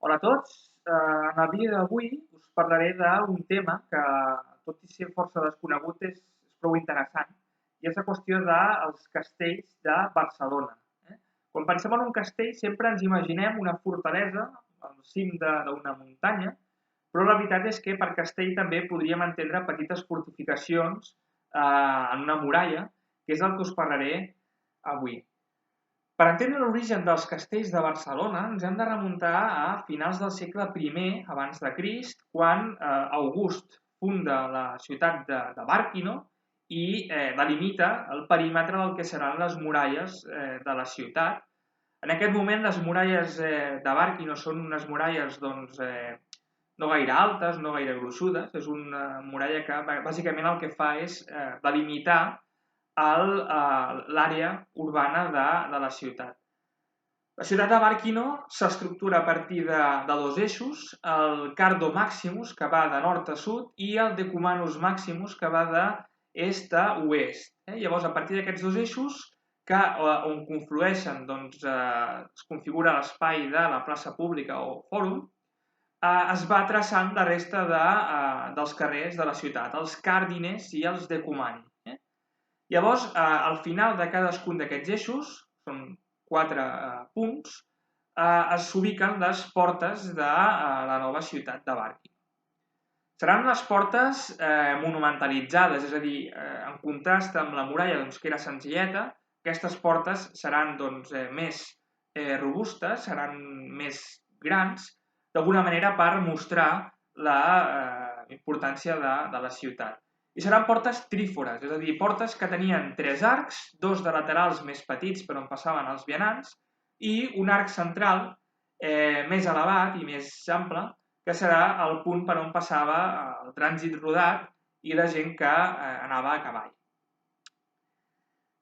Hola a tots. En el vídeo d'avui us parlaré d'un tema que, tot i ser força desconegut, és prou interessant, i és la qüestió dels castells de Barcelona. Quan pensem en un castell sempre ens imaginem una fortalesa al cim d'una muntanya, però la veritat és que per castell també podríem entendre petites fortificacions en una muralla, que és el que us parlaré avui. Per entendre l'origen dels castells de Barcelona ens hem de remuntar a finals del segle I abans de Crist, quan August funda la ciutat de Bàrquino i delimita el perímetre del que seran les muralles de la ciutat. En aquest moment les muralles de Bàrquino són unes muralles no gaire altes, no gaire gruixudes, és una muralla que bàsicament el que fa és delimitar l'àrea urbana de la ciutat. La ciutat de Bàrquino s'estructura a partir de dos eixos, el Cardo Maximus, que va de nord a sud, i el Decumanus Maximus, que va d'est a oest. Llavors, a partir d'aquests dos eixos, on conflueixen, es configura l'espai de la plaça pública o fòrum, es va traçant la resta dels carrers de la ciutat, els Cardines i els Decumani. Llavors, al final de cadascun d'aquests eixos, són 4 punts, s'ubiquen les portes de la nova ciutat de Bàrquino. Seran unes portes monumentalitzades, és a dir, en contrast amb la muralla, que era senzilleta, aquestes portes seran més robustes, seran més grans, d'alguna manera per mostrar la importància de la ciutat. I seran portes trífores, és a dir, portes que tenien 3 arcs, 2 de laterals més petits per on passaven els vianants i un arc central més elevat i més ample, que serà el punt per on passava el trànsit rodat i la gent que anava a cavall.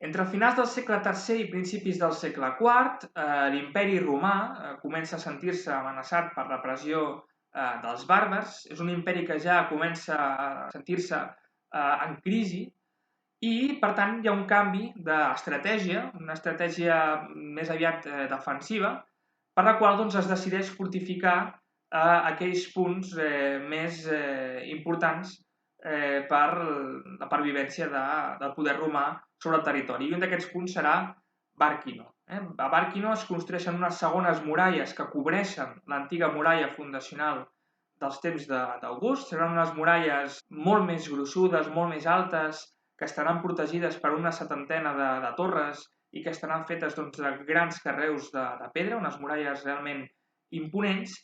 Entre finals del segle III i principis del segle IV, l'imperi romà comença a sentir-se amenaçat per la pressió dels bàrbars. És un imperi que ja comença a sentir-se en crisi i, per tant, hi ha un canvi d'estratègia, una estratègia més aviat defensiva, per la qual es decideix fortificar aquells punts més importants per la pervivència del poder romà sobre el territori. I un d'aquests punts serà Bàrquino. A Bàrquino es construeixen unes segones muralles que cobreixen l'antiga muralla fundacional dels temps d'August. Seran unes muralles molt més gruixudes, molt més altes, que estaran protegides per una setantena de torres i que estaran fetes de grans carreus de pedra, unes muralles realment imponents,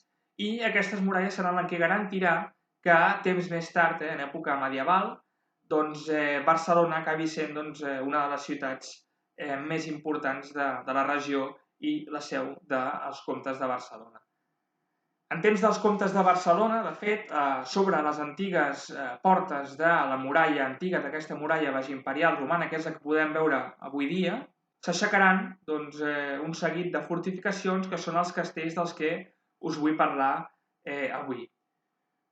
i aquestes muralles seran les que garantirà que temps més tard, en època medieval, Barcelona acabi sent una de les ciutats més importants de la regió i la seu dels comtes de Barcelona. En temps dels comtes de Barcelona, de fet, sobre les antigues portes de la muralla antiga, d'aquesta muralla baix-imperial romana, que és la que podem veure avui dia, s'aixecaran un seguit de fortificacions que són els castells dels que us vull parlar avui.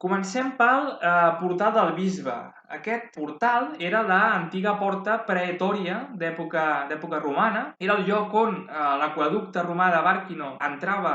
Comencem pel portal del Bisbe. Aquest portal era l'antiga porta preetòria d'època romana. Era el lloc on l'aqüeducte romà de Bàrquino entrava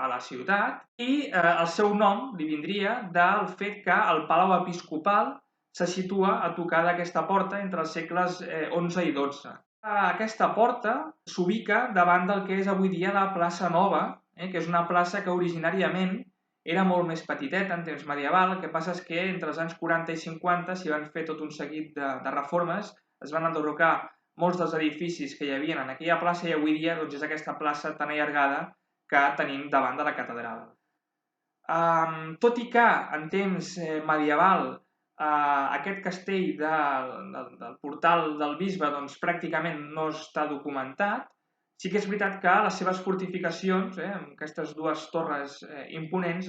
a la ciutat i el seu nom li vindria del fet que el Palau Episcopal se situa a tocar d'aquesta porta entre els segles XI i XII. Aquesta porta s'ubica davant del que és avui dia la plaça Nova, que és una plaça que originàriament era molt més petiteta en temps medieval. El que passa és que entre els anys 40 i 50 s'hi van fer tot un seguit de reformes, es van enderrocar molts dels edificis que hi havia en aquella plaça i avui dia és aquesta plaça tan allargada que tenim davant de la catedral. Tot i que en temps medieval aquest castell del portal del Bisbe pràcticament no està documentat, sí que és veritat que les seves fortificacions, aquestes 2 torres imponents,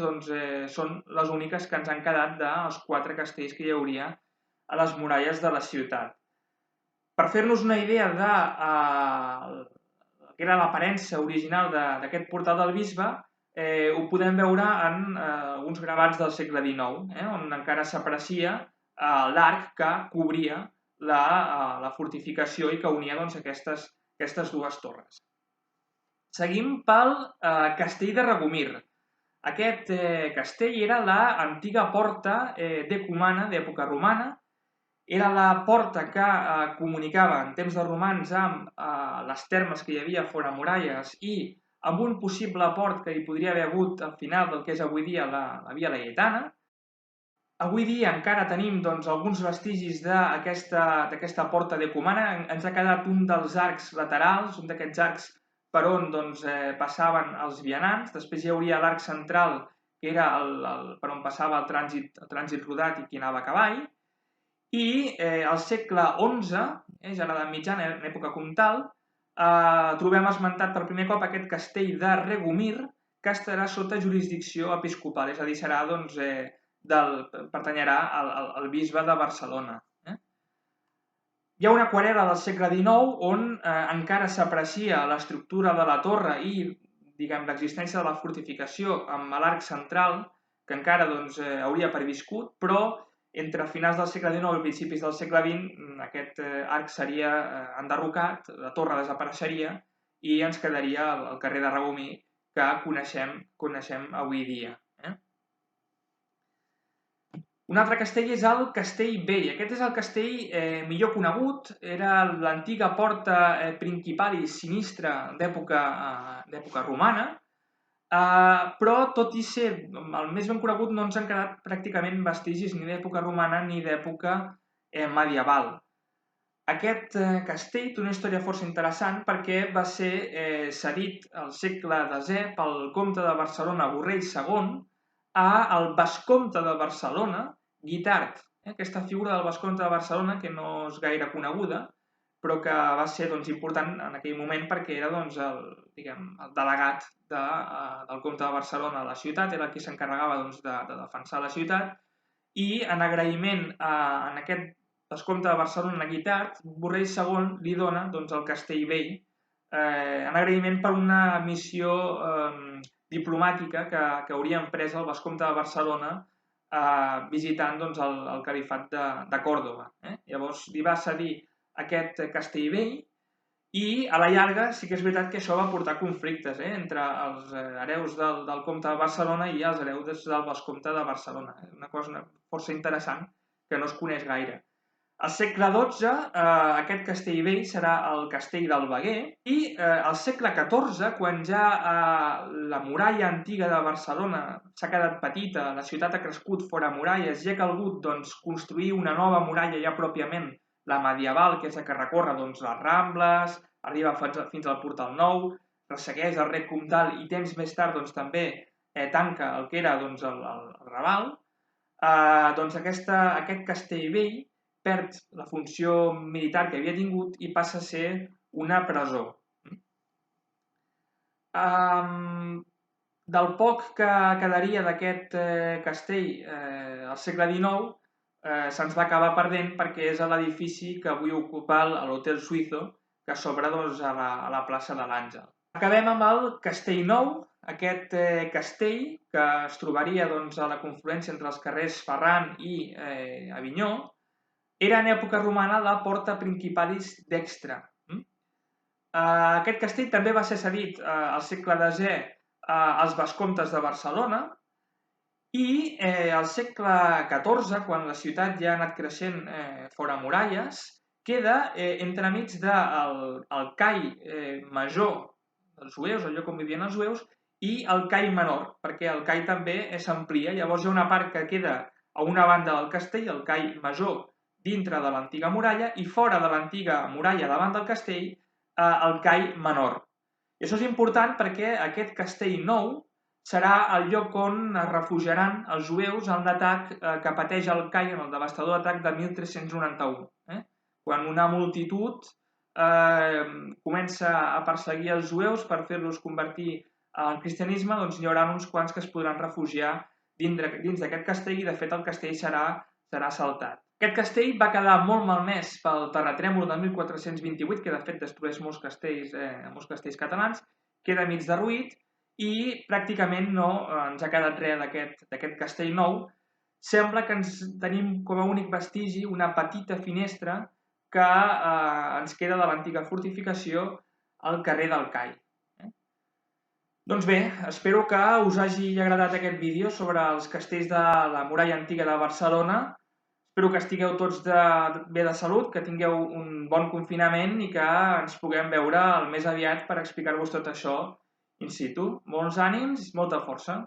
són les úniques que ens han quedat dels 4 castells que hi hauria a les muralles de la ciutat. Per fer-nos una idea de que era l'aparença original d'aquest portal del Bisbe, ho podem veure en uns gravats del segle XIX, on encara s'aprecia l'arc que cobria la fortificació i que unia aquestes 2 torres. Seguim pel castell de Regomir. Aquest castell era l'antiga porta decumana d'època romana. Era la porta que comunicava en temps de romans amb les termes que hi havia fora muralles i amb un possible port que hi podria haver hagut al final del que és avui dia la Via Laietana. Avui dia encara tenim alguns vestigis d'aquesta porta decumana. Ens ha quedat un dels arcs laterals, un d'aquests arcs per on passaven els vianants. Després hi hauria l'arc central, que era per on passava el trànsit rodat i qui anava a cavall. I al segle XI, ja a l'edat mitjana, en època comtal, trobem esmentat per primer cop aquest castell de Regomir, que estarà sota jurisdicció episcopal, és a dir, serà, pertanyerà al bisbe de Barcelona. Hi ha una aquarel·la del segle XIX on encara s'aprecia l'estructura de la torre i l'existència de la fortificació amb l'arc central, que encara hauria perviscut, però entre finals del segle XIX i principis del segle XX aquest arc seria enderrocat, la torre desapareixeria i ens quedaria el carrer de Regomir que coneixem avui dia. Un altre castell és el Castell Vell. Aquest és el castell millor conegut, era l'antiga porta principalis sinistra d'època romana, però tot i ser el més ben conegut no ens han quedat pràcticament vestigis ni d'època romana ni d'època medieval. Aquest castell té una història força interessant perquè va ser cedit al segle X pel comte de Barcelona, Borrell II, al vescomte de Barcelona, Guitard. Aquesta figura del vescomte de Barcelona, que no és gaire coneguda, però que va ser important en aquell moment perquè era el delegat del comte de Barcelona a la ciutat, era el qui s'encarregava de defensar la ciutat, i en agraïment a aquest vescomte de Barcelona, Guitard, Borrell II li dona el Castell Vell, en agraïment per una missió diplomàtica que hauria emprès el vescomte de Barcelona visitant el califat de Còrdova. Llavors li va cedir aquest castell vell i a la llarga sí que és veritat que això va portar conflictes entre els hereus del comte de Barcelona i els hereus del vescomte de Barcelona. Una cosa força interessant que no es coneix gaire. Al segle XII aquest castell vell serà el castell del Veguer i al segle XIV, quan ja la muralla antiga de Barcelona s'ha quedat petita, la ciutat ha crescut fora muralles i ha calgut construir una nova muralla ja pròpiament, la medieval, que és la que recorre les Rambles, arriba fins al Portal Nou, ressegueix el Rec Comtal i temps més tard també tanca el que era el Raval, aquest castell vell perd la funció militar que havia tingut i passa a ser una presó. Del poc que quedaria d'aquest castell al segle XIX se'ns va acabar perdent perquè és l'edifici que avui ocupa l'Hotel Suizo, que s'obre a la plaça de l'Àngel. Acabem amb el Castell Nou, aquest castell que es trobaria a la confluència entre els carrers Ferran i Avinyó. Era en època romana la Porta Principalis d'Extra. Aquest castell també va ser cedit al segle X als vescomtes de Barcelona i al segle XIV, quan la ciutat ja ha anat creixent fora muralles, queda entremig del call major dels jueus, el lloc on vivien els jueus, i el call menor, perquè el call també s'amplia. Llavors hi ha una part que queda a una banda del castell, el call major, dintre de l'antiga muralla i fora de l'antiga muralla davant del castell el call menor. I això és important perquè aquest castell nou serà el lloc on es refugiaran els jueus en l'atac que pateix el call en el devastador atac de 1391. Quan una multitud comença a perseguir els jueus per fer-los convertir al cristianisme, hi haurà uns quants que es podran refugiar dins d'aquest castell i de fet el castell serà assaltat. Aquest castell va quedar molt malmès pel terratrèmol de 1428, que de fet destrueix molts castells catalans, queda mig derruït i pràcticament no ens ha quedat res d'aquest castell nou. Sembla que tenim com a únic vestigi una petita finestra que ens queda de l'antiga fortificació al carrer del Call. Doncs bé, espero que us hagi agradat aquest vídeo sobre els castells de la muralla antiga de Barcelona. Espero que estigueu tots bé de salut, que tingueu un bon confinament i que ens puguem veure el més aviat per explicar-vos tot això in situ. Molts ànims i molta força.